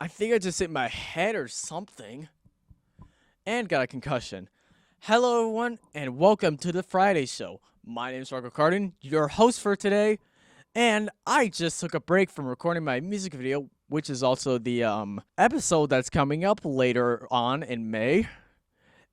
I think I just hit my head or something. And got a concussion. Hello, everyone, and welcome to the Friday Show. My name is Rocco Carden, your host for today. And I just took a break from recording my music video, which is also the episode that's coming up later on in May.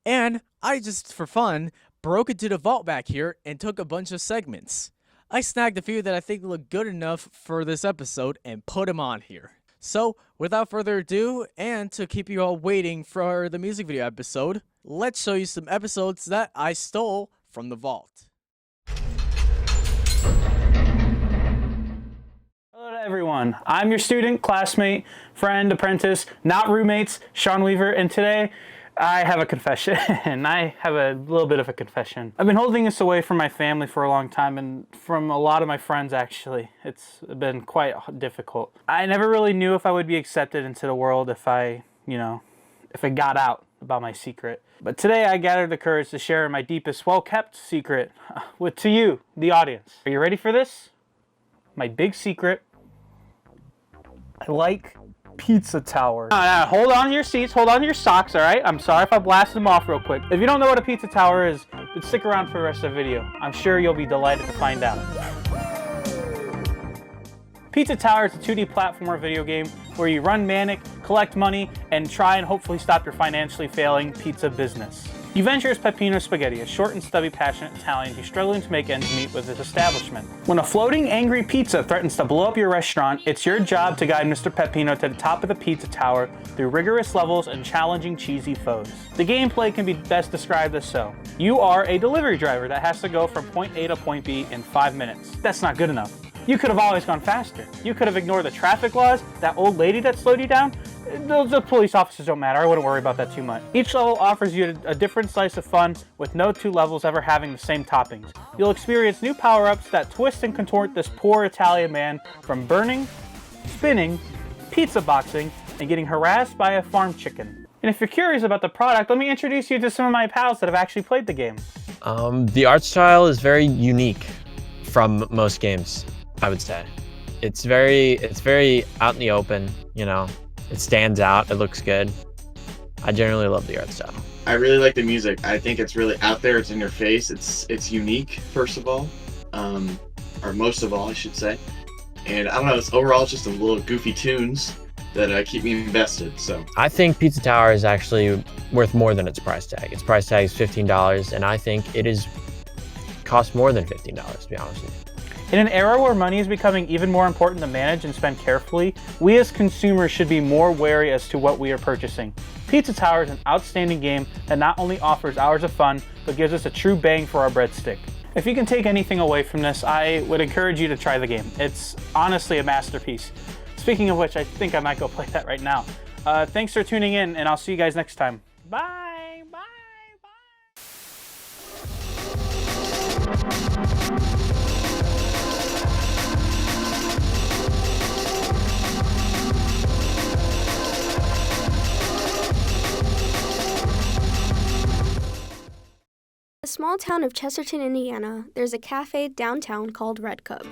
And I just, for fun, broke into the vault back here and took a bunch of segments. I snagged a few that I think look good enough for this episode and put them on here. So, without further ado, and to keep you all waiting for the music video episode, let's show you some episodes that I stole from the vault. Hello to everyone. I'm your student, classmate, friend, apprentice, not roommates, Sean Weaver, and today I have a confession. I have a little bit of a confession. I've been holding this away from my family for a long time and from a lot of my friends, actually. It's been quite difficult. I never really knew if I would be accepted into the world if I got out about my secret. But today I gathered the courage to share my deepest, well-kept secret to you, the audience. Are you ready for this? My big secret. I like pizza tower. Hold on to your seats, hold on to your socks, all right? I'm sorry if I blasted them off real quick. If you don't know what a pizza tower is, then stick around for the rest of the video. I'm sure you'll be delighted to find out. Pizza Tower is a 2D platformer video game where you run manic, collect money, and try and hopefully stop your financially failing pizza business. You venture as Peppino Spaghetti, a short and stubby, passionate Italian who's struggling to make ends meet with his establishment. When a floating, angry pizza threatens to blow up your restaurant, it's your job to guide Mr. Peppino to the top of the pizza tower through rigorous levels and challenging cheesy foes. The gameplay can be best described as so. You are a delivery driver that has to go from point A to point B in 5 minutes. That's not good enough. You could have always gone faster. You could have ignored the traffic laws, that old lady that slowed you down. The police officers don't matter. I wouldn't worry about that too much. Each level offers you a different slice of fun, with no two levels ever having the same toppings. You'll experience new power-ups that twist and contort this poor Italian man from burning, spinning, pizza boxing, and getting harassed by a farm chicken. And if you're curious about the product, let me introduce you to some of my pals that have actually played the game. The art style is very unique from most games, I would say. It's very out in the open, you know. It stands out, it looks good. I generally love the art style. I really like the music. I think it's really out there, it's in your face, it's unique, first of all. Or most of all, I should say. And I don't know, it's overall just a little goofy tunes that keep me invested, so. I think Pizza Tower is actually worth more than its price tag. Its price tag is $15, and I think it costs more than $15, to be honest with you. In an era where money is becoming even more important to manage and spend carefully, we as consumers should be more wary as to what we are purchasing. Pizza Tower is an outstanding game that not only offers hours of fun, but gives us a true bang for our breadstick. If you can take anything away from this, I would encourage you to try the game. It's honestly a masterpiece. Speaking of which, I think I might go play that right now. Thanks for tuning in, and I'll see you guys next time. Bye! In the small town of Chesterton, Indiana, there's a cafe downtown called Red Cup.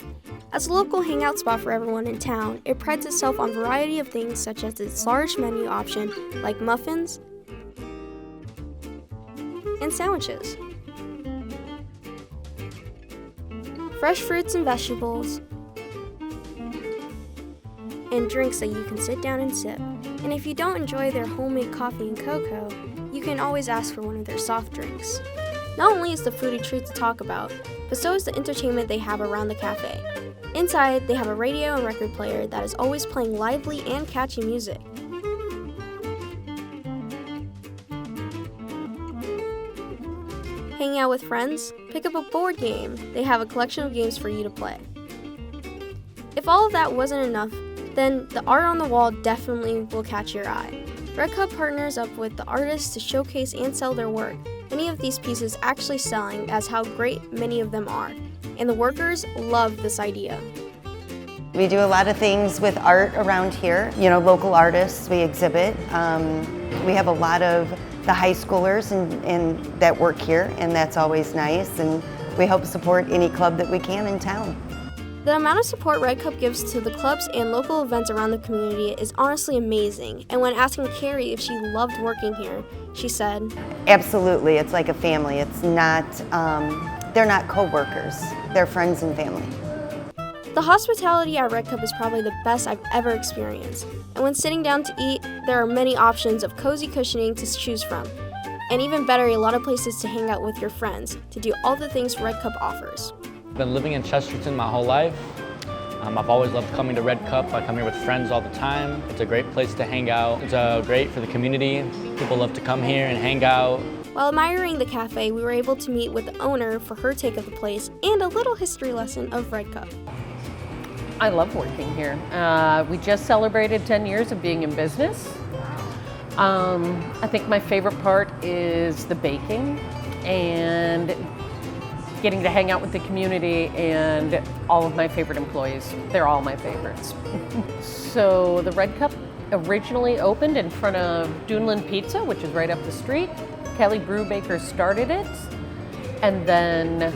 As a local hangout spot for everyone in town, it prides itself on a variety of things such as its large menu option like muffins and sandwiches, fresh fruits and vegetables, and drinks that you can sit down and sip. And if you don't enjoy their homemade coffee and cocoa, you can always ask for one of their soft drinks. Not only is the food a treat to talk about, but so is the entertainment they have around the cafe. Inside, they have a radio and record player that is always playing lively and catchy music. Hanging out with friends? Pick up a board game. They have a collection of games for you to play. If all of that wasn't enough, then the art on the wall definitely will catch your eye. Red Cup partners up with the artists to showcase and sell their work. Many of these pieces actually selling as how great many of them are, and the workers love this idea. We do a lot of things with art around here, local artists we exhibit. We have a lot of the high schoolers and that work here, and that's always nice, and we help support any club that we can in town. The amount of support Red Cup gives to the clubs and local events around the community is honestly amazing. And when asking Carrie if she loved working here, she said, Absolutely, it's like a family. It's not, they're not co-workers, they're friends and family. the hospitality at Red Cup is probably the best I've ever experienced. And when sitting down to eat, there are many options of cozy cushioning to choose from. And even better, a lot of places to hang out with your friends to do all the things Red Cup offers. I've been living in Chesterton my whole life. I've always loved coming to Red Cup. I come here with friends all the time. It's a great place to hang out. It's great for the community. People love to come here and hang out. While admiring the cafe, we were able to meet with the owner for her take of the place and a little history lesson of Red Cup. I love working here. We just celebrated 10 years of being in business. I think my favorite part is the baking and getting to hang out with the community and all of my favorite employees. They're all my favorites. So the Red Cup originally opened in front of Duneland Pizza, which is right up the street. Kelly Brubaker started it, and then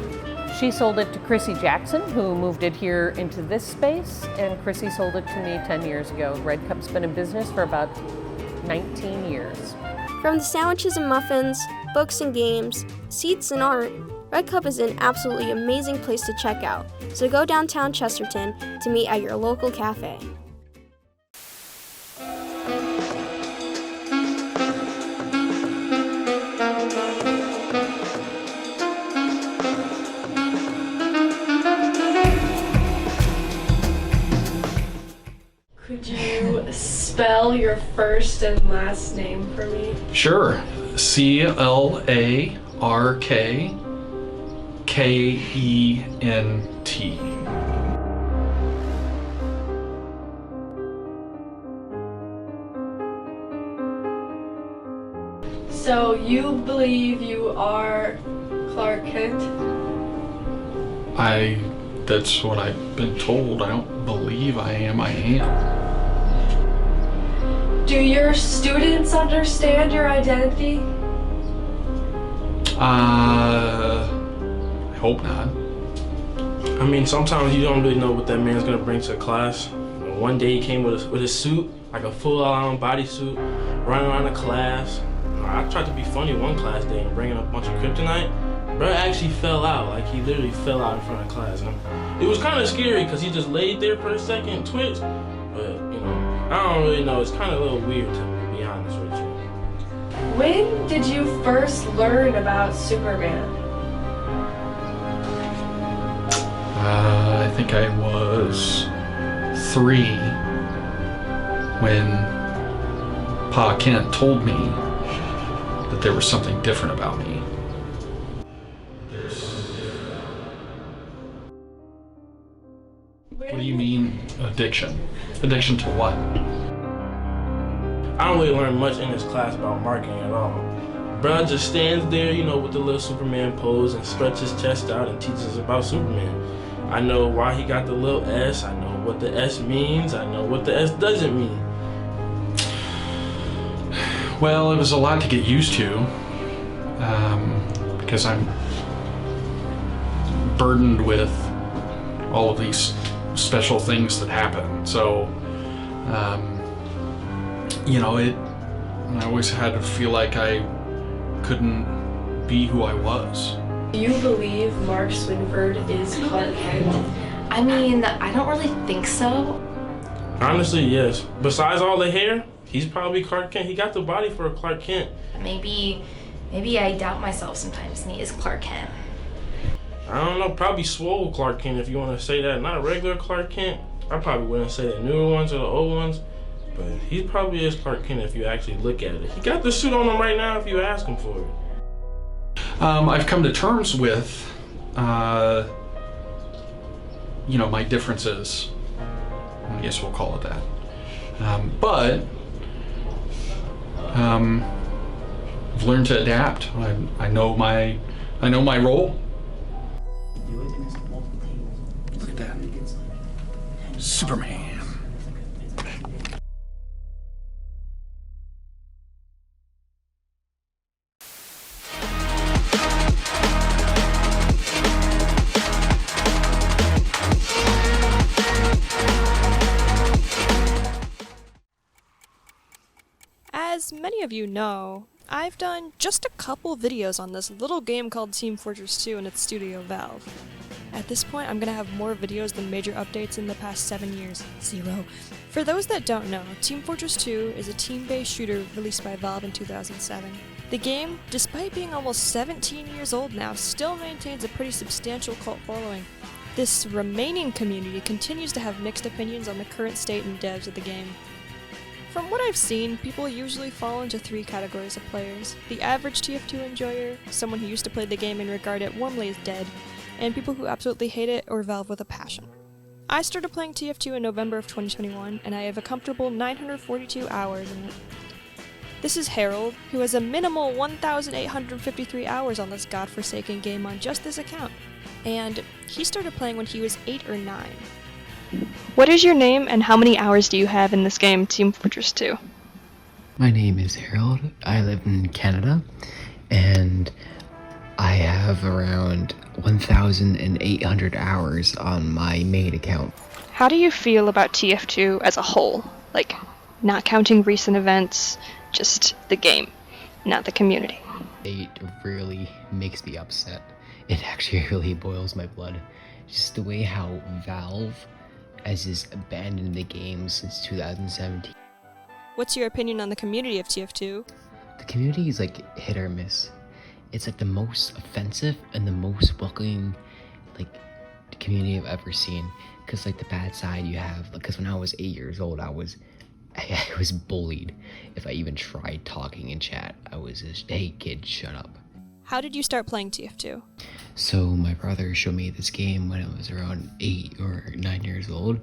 she sold it to Chrissy Jackson, who moved it here into this space, and Chrissy sold it to me 10 years ago. Red Cup's been in business for about 19 years. From the sandwiches and muffins, books and games, seats and art, Red Cup is an absolutely amazing place to check out. So go downtown Chesterton to meet at your local cafe. Could you spell your first and last name for me? Sure. CLARKKENT. So you believe you are Clark Kent? That's what I've been told. I don't believe I am. Do your students understand your identity? I hope not. I mean, sometimes you don't really know what that man's gonna bring to the class. One day he came with a suit, like a full-on bodysuit, running around the class. I tried to be funny one class day and bringing a bunch of kryptonite. Bro actually fell out, like he literally fell out in front of class. It was kind of scary because he just laid there for a second, twitched. But you know, I don't really know. It's kind of a little weird to be honest with you. When did you first learn about Superman? I think I was 3 when Pa Kent told me that there was something different about me. What do you mean addiction? Addiction to what? I don't really learn much in this class about marketing at all. Bro just stands there, you know, with the little Superman pose and stretches his chest out and teaches us about Superman. I know why he got the little S, I know what the S means, I know what the S doesn't mean. Well, it was a lot to get used to because I'm burdened with all of these special things that happen. So, you know, I always had to feel like I couldn't be who I was. Do you believe Mark Swinford is Clark Kent? I mean, I don't really think so. Honestly, yes. Besides all the hair, he's probably Clark Kent. He got the body for a Clark Kent. Maybe I doubt myself sometimes, and he is Clark Kent. I don't know, probably swole Clark Kent if you want to say that. Not a regular Clark Kent. I probably wouldn't say the newer ones or the old ones. But he probably is Clark Kent if you actually look at it. He got the suit on him right now if you ask him for it. I've come to terms with, you know, my differences. I guess we'll call it that. But I've learned to adapt. I know my role. Look at that. Superman. many of you know, I've done just a couple videos on this little game called Team Fortress 2 and its studio Valve. At this point, I'm gonna have more videos than major updates in the past 7 years. 0. For those that don't know, Team Fortress 2 is a team-based shooter released by Valve in 2007. The game, despite being almost 17 years old now, still maintains a pretty substantial cult following. This remaining community continues to have mixed opinions on the current state and devs of the game. From what I've seen, people usually fall into 3 categories of players: the average TF2 enjoyer, someone who used to play the game and regard it warmly as dead, and people who absolutely hate it or Valve with a passion. I started playing TF2 in November of 2021, and I have a comfortable 942 hours in it. This is Harold, who has a minimal 1,853 hours on this godforsaken game on just this account, and he started playing when he was 8 or 9. What is your name and how many hours do you have in this game, Team Fortress 2? My name is Harold. I live in Canada, and I have around 1,800 hours on my main account. How do you feel about TF2 as a whole? Like, not counting recent events, just the game, not the community. It really makes me upset. It actually really boils my blood. Just the way how Valve has just abandoned the game since 2017. What's your opinion on the community of TF2? The community is like hit or miss. It's like the most offensive and the most welcoming community I've ever seen. Because like the bad side you have, because when I was 8 years old, I was bullied. If I even tried talking in chat, I was just, hey kid, shut up. How did you start playing TF2? So my brother showed me this game when I was around 8 or 9 years old,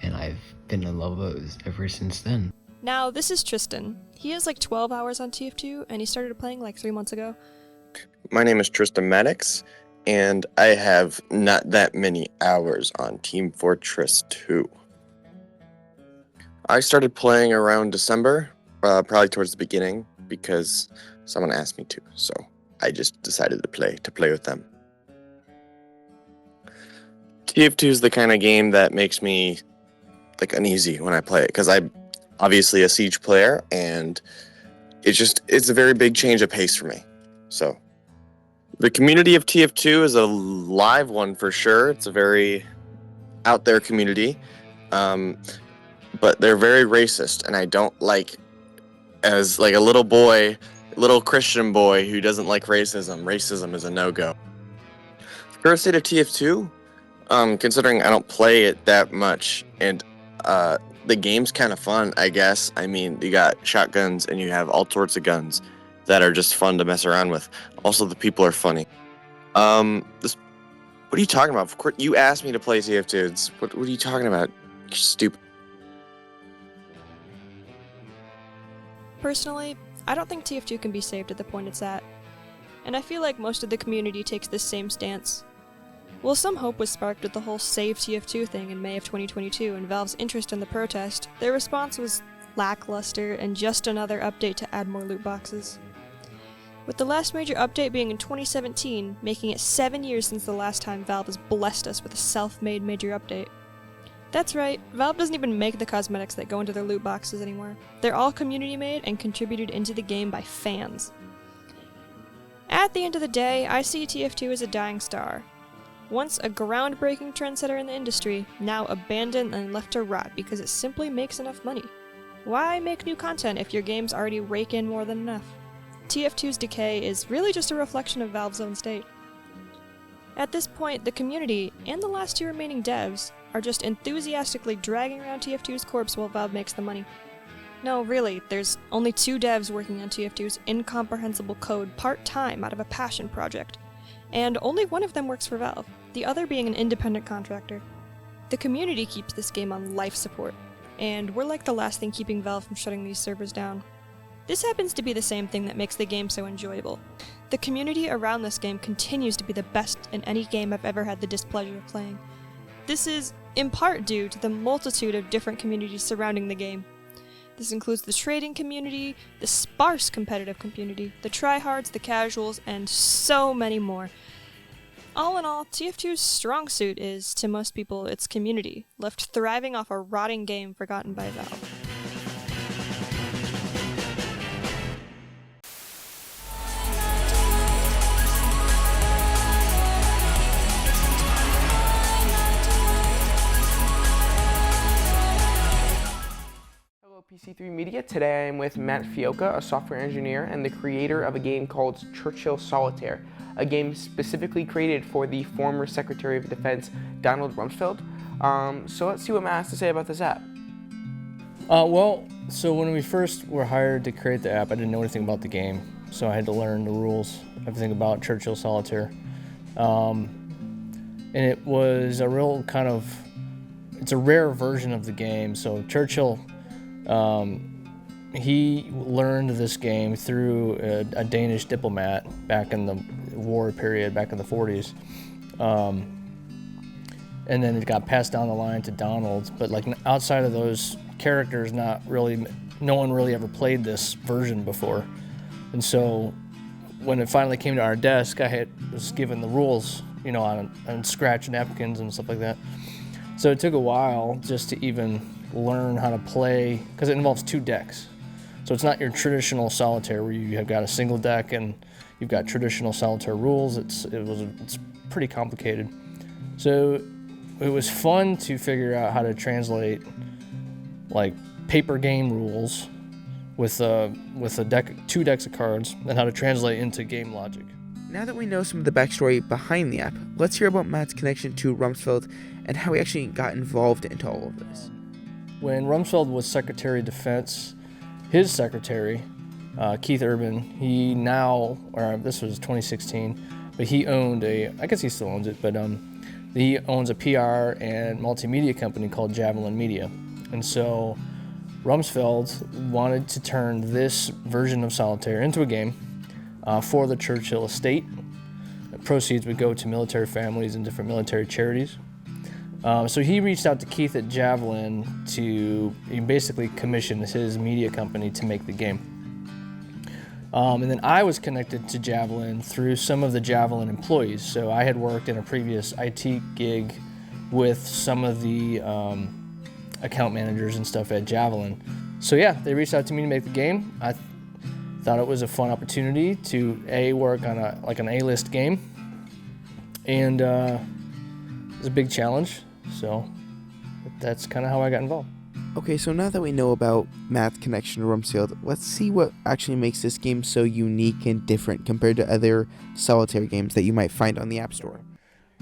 and I've been in love with it ever since then. Now, this is Tristan. He has like 12 hours on TF2, and he started playing like 3 months ago. My name is Tristan Maddox, and I have not that many hours on Team Fortress 2. I started playing around December, probably towards the beginning, because someone asked me to, so I just decided to play with them. TF2 is the kind of game that makes me uneasy when I play it, because I'm obviously a Siege player, and it's a very big change of pace for me. So the community of TF2 is a live one for sure. It's a very out there community, but they're very racist, and I don't like, as like a little Christian boy who doesn't like racism. Racism is a no-go. The current state of TF2, considering I don't play it that much, and the game's kind of fun, I guess. I mean, you got shotguns and you have all sorts of guns that are just fun to mess around with. Also, the people are funny. What are you talking about? Of course, you asked me to play TF2. What are you talking about? You're stupid. Personally, I don't think TF2 can be saved at the point it's at, and I feel like most of the community takes this same stance. While some hope was sparked with the whole Save TF2 thing in May of 2022 and Valve's interest in the protest, their response was lackluster and just another update to add more loot boxes. With the last major update being in 2017, making it 7 years since the last time Valve has blessed us with a self-made major update. That's right, Valve doesn't even make the cosmetics that go into their loot boxes anymore. They're all community made and contributed into the game by fans. At the end of the day, I see TF2 as a dying star. Once a groundbreaking trendsetter in the industry, now abandoned and left to rot because it simply makes enough money. Why make new content if your games already rake in more than enough? TF2's decay is really just a reflection of Valve's own state. At this point, the community, and the last 2 remaining devs, are just enthusiastically dragging around TF2's corpse while Valve makes the money. No, really, there's only 2 devs working on TF2's incomprehensible code part-time out of a passion project, and only one of them works for Valve, the other being an independent contractor. The community keeps this game on life support, and we're like the last thing keeping Valve from shutting these servers down. This happens to be the same thing that makes the game so enjoyable. The community around this game continues to be the best in any game I've ever had the displeasure of playing. This is, in part, due to the multitude of different communities surrounding the game. This includes the trading community, the sparse competitive community, the tryhards, the casuals, and so many more. All in all, TF2's strong suit is, to most people, its community, left thriving off a rotting game forgotten by Valve. Media. Today I am with Matt Fiocca, a software engineer and the creator of a game called Churchill Solitaire, a game specifically created for the former Secretary of Defense, Donald Rumsfeld. So let's see what Matt has to say about this app. So when we first were hired to create the app, I didn't know anything about the game, so I had to learn the rules, everything about Churchill Solitaire. And it was a real kind of, it's a rare version of the game. So Churchill, he learned this game through a Danish diplomat back in the war period, back in the 40s. And then it got passed down the line to Donald, but like outside of those characters, no one really ever played this version before. And so when it finally came to our desk, was given the rules, on scratch napkins and stuff like that. So it took a while just to even learn how to play, because it involves 2 decks. So it's not your traditional solitaire where you have got a single deck and you've got traditional solitaire rules. It's pretty complicated. So it was fun to figure out how to translate like paper game rules with a deck, 2 decks of cards, and how to translate into game logic. Now that we know some of the backstory behind the app, let's hear about Matt's connection to Rumsfeld and how he actually got involved into all of this. When Rumsfeld was Secretary of Defense, his secretary, Keith Urban, this was 2016, but he owned I guess he still owns it, but he owns a PR and multimedia company called Javelin Media. And so Rumsfeld wanted to turn this version of Solitaire into a game for the Churchill estate. The proceeds would go to military families and different military charities. So he reached out to Keith at Javelin he basically commissioned his media company to make the game. And then I was connected to Javelin through some of the Javelin employees. So I had worked in a previous IT gig with some of the account managers and stuff at Javelin. So yeah, they reached out to me to make the game. I thought it was a fun opportunity to work on an A-list game, and it was a big challenge. So that's kind of how I got involved. Okay, so now that we know about Matt's connection to Rumsfeld, let's see what actually makes this game so unique and different compared to other solitaire games that you might find on the App Store.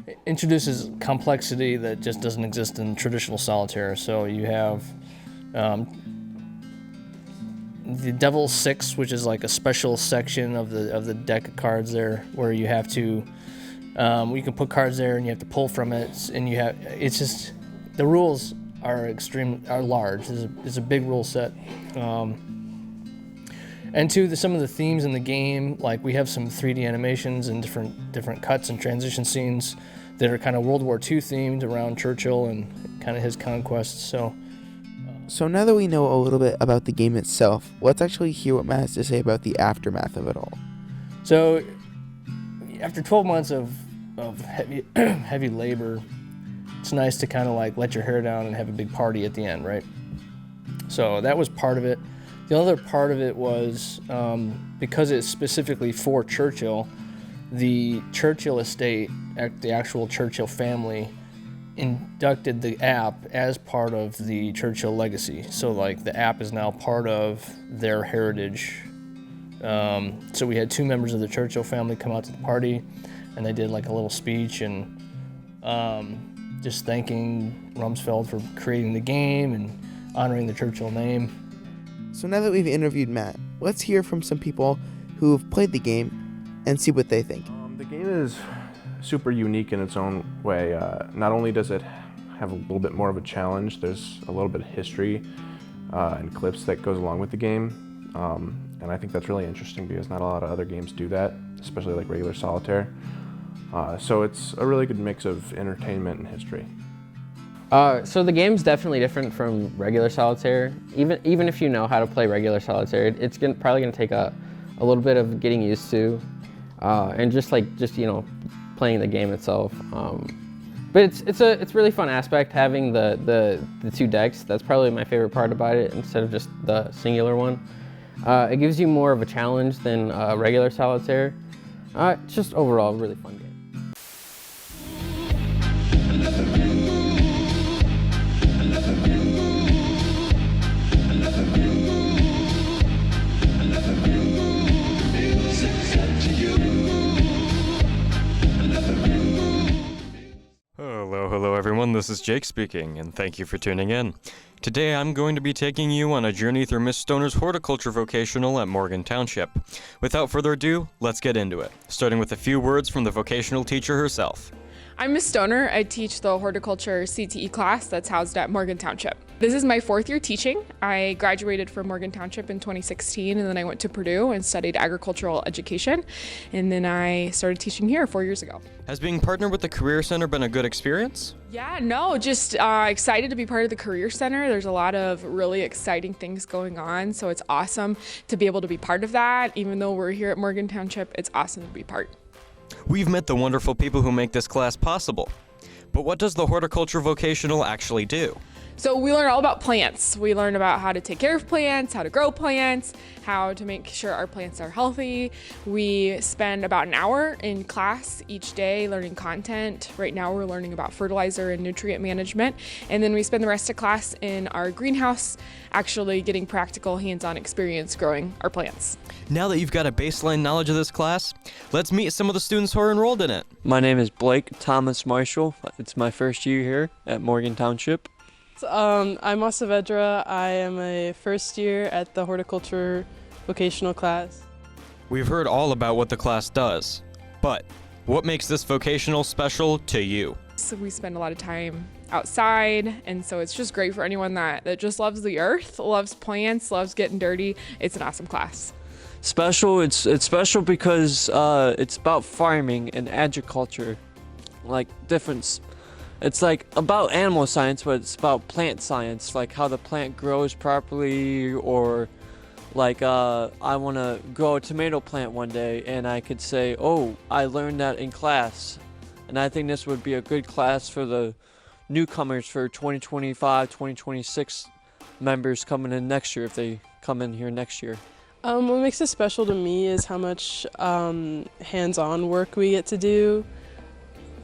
It introduces complexity that just doesn't exist in traditional solitaire. So you have the Devil's Six, which is like a special section of the deck of cards there, where you have to you can put cards there and you have to pull from it, and the rules are large. It's a big rule set. And some of the themes in the game, like we have some 3D animations and different cuts and transition scenes that are kind of World War II themed around Churchill and kind of his conquests. So now that we know a little bit about the game itself, let's actually hear what Matt has to say about the aftermath of it all. So after 12 months of heavy labor, it's nice to kind of like let your hair down and have a big party at the end, right? So that was part of it. The other part of it was because it's specifically for Churchill, the Churchill estate, the actual Churchill family, inducted the app as part of the Churchill legacy. So like the app is now part of their heritage. So we had 2 members of the Churchill family come out to the party, and they did like a little speech and just thanking Rumsfeld for creating the game and honoring the Churchill name. So now that we've interviewed Matt, let's hear from some people who have played the game and see what they think. The game is super unique in its own way. Not only does it have a little bit more of a challenge, there's a little bit of history and clips that goes along with the game. And I think that's really interesting because not a lot of other games do that, especially like regular solitaire. So it's a really good mix of entertainment and history. So the game's definitely different from regular solitaire. Even if you know how to play regular solitaire, it's probably going to take a little bit of getting used to, and just playing the game itself. But it's a really fun aspect having the 2 decks. That's probably my favorite part about it instead of just the singular one. It gives you more of a challenge than regular solitaire. It's just overall a really fun game. everyone, this is Jake speaking, and thank you for tuning in. Today I'm going to be taking you on a journey through Miss Stoner's horticulture vocational at Morgan Township. Without further ado, let's get into it, starting with a few words from the vocational teacher herself. I'm Miss Stoner. I teach the horticulture CTE class that's housed at Morgan Township. This is my 4th year teaching. I graduated from Morgan Township in 2016, and then I went to Purdue and studied agricultural education, and then I started teaching here 4 years ago. Has being partnered with the Career Center been a good experience? Yeah, no, just excited to be part of the Career Center. There's a lot of really exciting things going on, so it's awesome to be able to be part of that. Even though we're here at Morgan Township, it's awesome to be part. We've met the wonderful people who make this class possible. But what does the horticulture vocational actually do? So we learn all about plants. We learn about how to take care of plants, how to grow plants, how to make sure our plants are healthy. We spend about an hour in class each day learning content. Right now we're learning about fertilizer and nutrient management. And then we spend the rest of class in our greenhouse actually getting practical hands-on experience growing our plants. Now that you've got a baseline knowledge of this class, let's meet some of the students who are enrolled in it. My name is Blake Thomas Marshall. It's my first year here at Morgan Township. I'm Asavedra. I am a first year at the horticulture vocational class. We've heard all about what the class does, but what makes this vocational special to you? So we spend a lot of time outside, and so it's just great for anyone that just loves the earth, loves plants, loves getting dirty. It's an awesome class. Special, it's special because it's about farming and agriculture, like difference. It's like about animal science, but it's about plant science, like how the plant grows properly, or like I want to grow a tomato plant one day and I could say, oh, I learned that in class. And I think this would be a good class for the newcomers for 2025, 2026 members coming in next year if they come in here next year. What makes it special to me is how much hands-on work we get to do.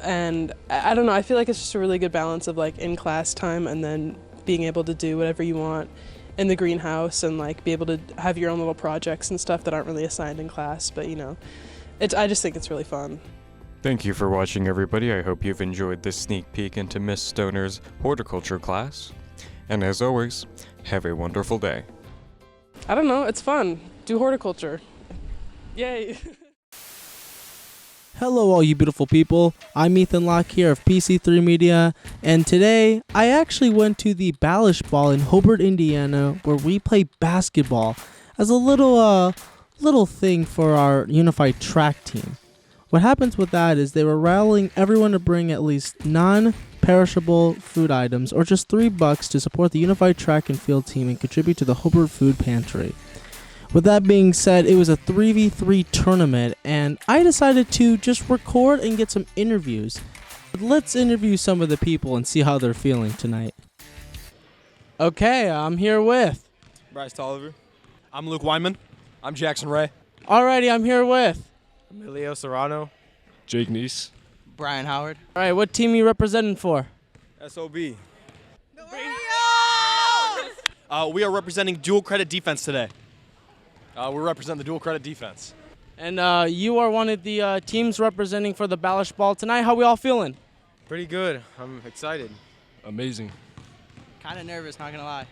And I don't know, I feel like it's just a really good balance of like in class time and then being able to do whatever you want in the greenhouse and like be able to have your own little projects and stuff that aren't really assigned in class, but you know, I just think it's really fun. Thank you for watching, everybody. I hope you've enjoyed this sneak peek into Miss Stoner's horticulture class. And as always, have a wonderful day. I don't know, it's fun. Do horticulture. Yay. Hello all you beautiful people, I'm Ethan Locke here of PC3 Media, and today I actually went to the Balish Ball in Hobart, Indiana, where we play basketball as a little thing for our unified track team. What happens with that is they were rallying everyone to bring at least non-perishable food items or just $3 to support the unified track and field team and contribute to the Hobart Food Pantry. With that being said, it was a 3v3 tournament, and I decided to just record and get some interviews. Let's interview some of the people and see how they're feeling tonight. Okay, I'm here with Bryce Tolliver. I'm Luke Wyman. I'm Jackson Ray. Alrighty, I'm here with Emilio Serrano. Jake Neese. Brian Howard. Alright, what team are you representing for? SOB. We are representing dual credit defense today. We represent the dual credit defense. And you are one of the teams representing for the Balish Ball tonight. How we all feeling? Pretty good. I'm excited. Amazing. Kind of nervous, not gonna lie.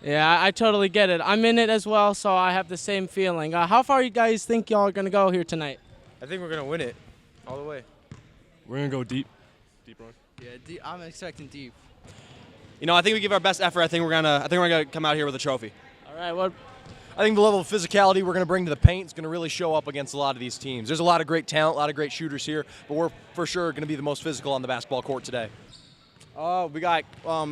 Yeah, I totally get it. I'm in it as well, so I have the same feeling. How far you guys think y'all are gonna go here tonight? I think we're gonna win it all the way. We're gonna go deep. Deep run. Yeah, I'm expecting deep. You know, I think we give our best effort. I think we're gonna come out here with a trophy. All right. What? I think the level of physicality we're going to bring to the paint is going to really show up against a lot of these teams. There's a lot of great talent, a lot of great shooters here, but we're for sure going to be the most physical on the basketball court today. We got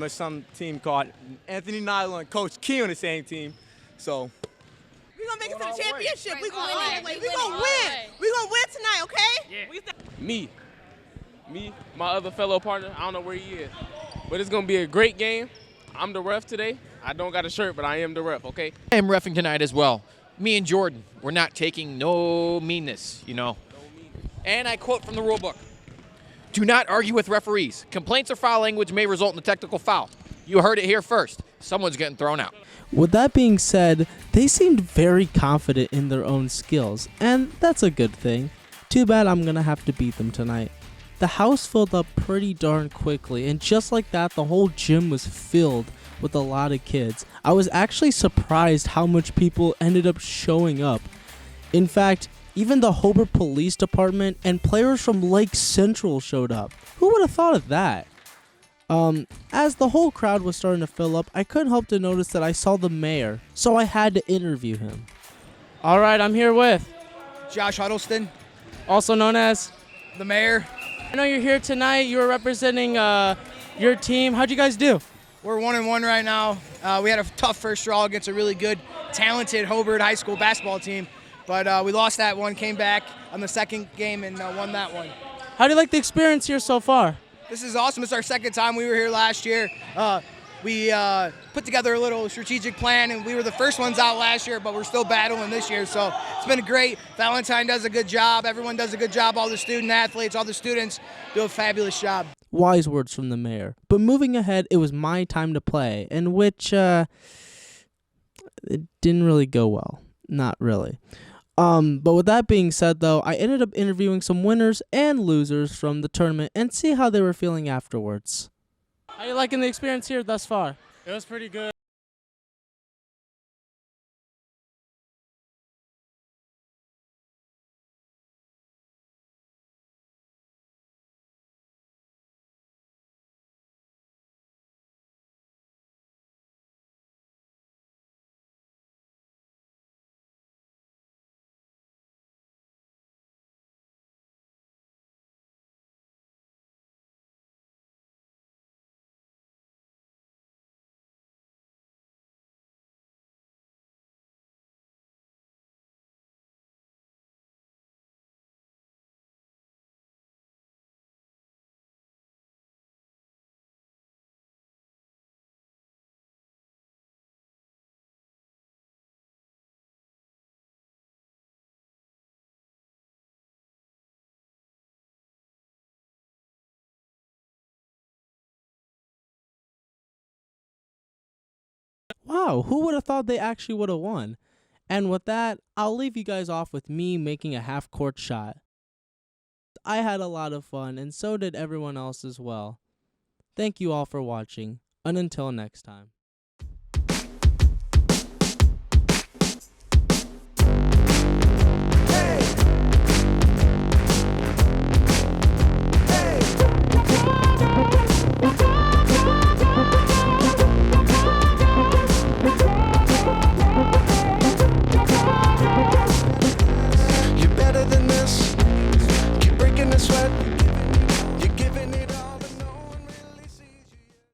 some team called Anthony Nilo and Coach Key on the same team. So we're going to make it to the championship. We're going to win anyway. We're going to win. We're going to win tonight, okay? Yeah. Me, my other fellow partner, I don't know where he is. But it's going to be a great game. I'm the ref today. I don't got a shirt, but I am the ref, okay? I am reffing tonight as well. Me and Jordan, we're not taking no meanness, you know. And I quote from the rule book. Do not argue with referees. Complaints or foul language may result in a technical foul. You heard it here first. Someone's getting thrown out. With that being said, they seemed very confident in their own skills, and that's a good thing. Too bad I'm going to have to beat them tonight. the house filled up pretty darn quickly, and just like that, the whole gym was filled with a lot of kids. I was actually surprised how much people ended up showing up. In fact, even the Hobart Police Department and players from Lake Central showed up. Who would have thought of that? As the whole crowd was starting to fill up, I couldn't help to notice that I saw the mayor, so I had to interview him. All right, I'm here with Josh Huddleston, also known as the mayor. I know you're here tonight. You were representing your team. How'd you guys do? We're 1-1 right now. We had a tough first draw against a really good, talented Hobart High School basketball team, but we lost that one, came back on the second game and won that one. How do you like the experience here so far? This is awesome. It's our second time. We were here last year. We put together a little strategic plan, and we were the first ones out last year, but we're still battling this year. So it's been great. Valentine does a good job. Everyone does a good job. All the student athletes, all the students do a fabulous job. Wise words from the mayor. But moving ahead, it was my time to play, in which it didn't really go well. Not really. But with that being said, though, I ended up interviewing some winners and losers from the tournament and see how they were feeling afterwards. How are you liking the experience here thus far? It was pretty good. Wow, who would have thought they actually would have won? And with that, I'll leave you guys off with me making a half-court shot. I had a lot of fun, and so did everyone else as well. Thank you all for watching, and until next time.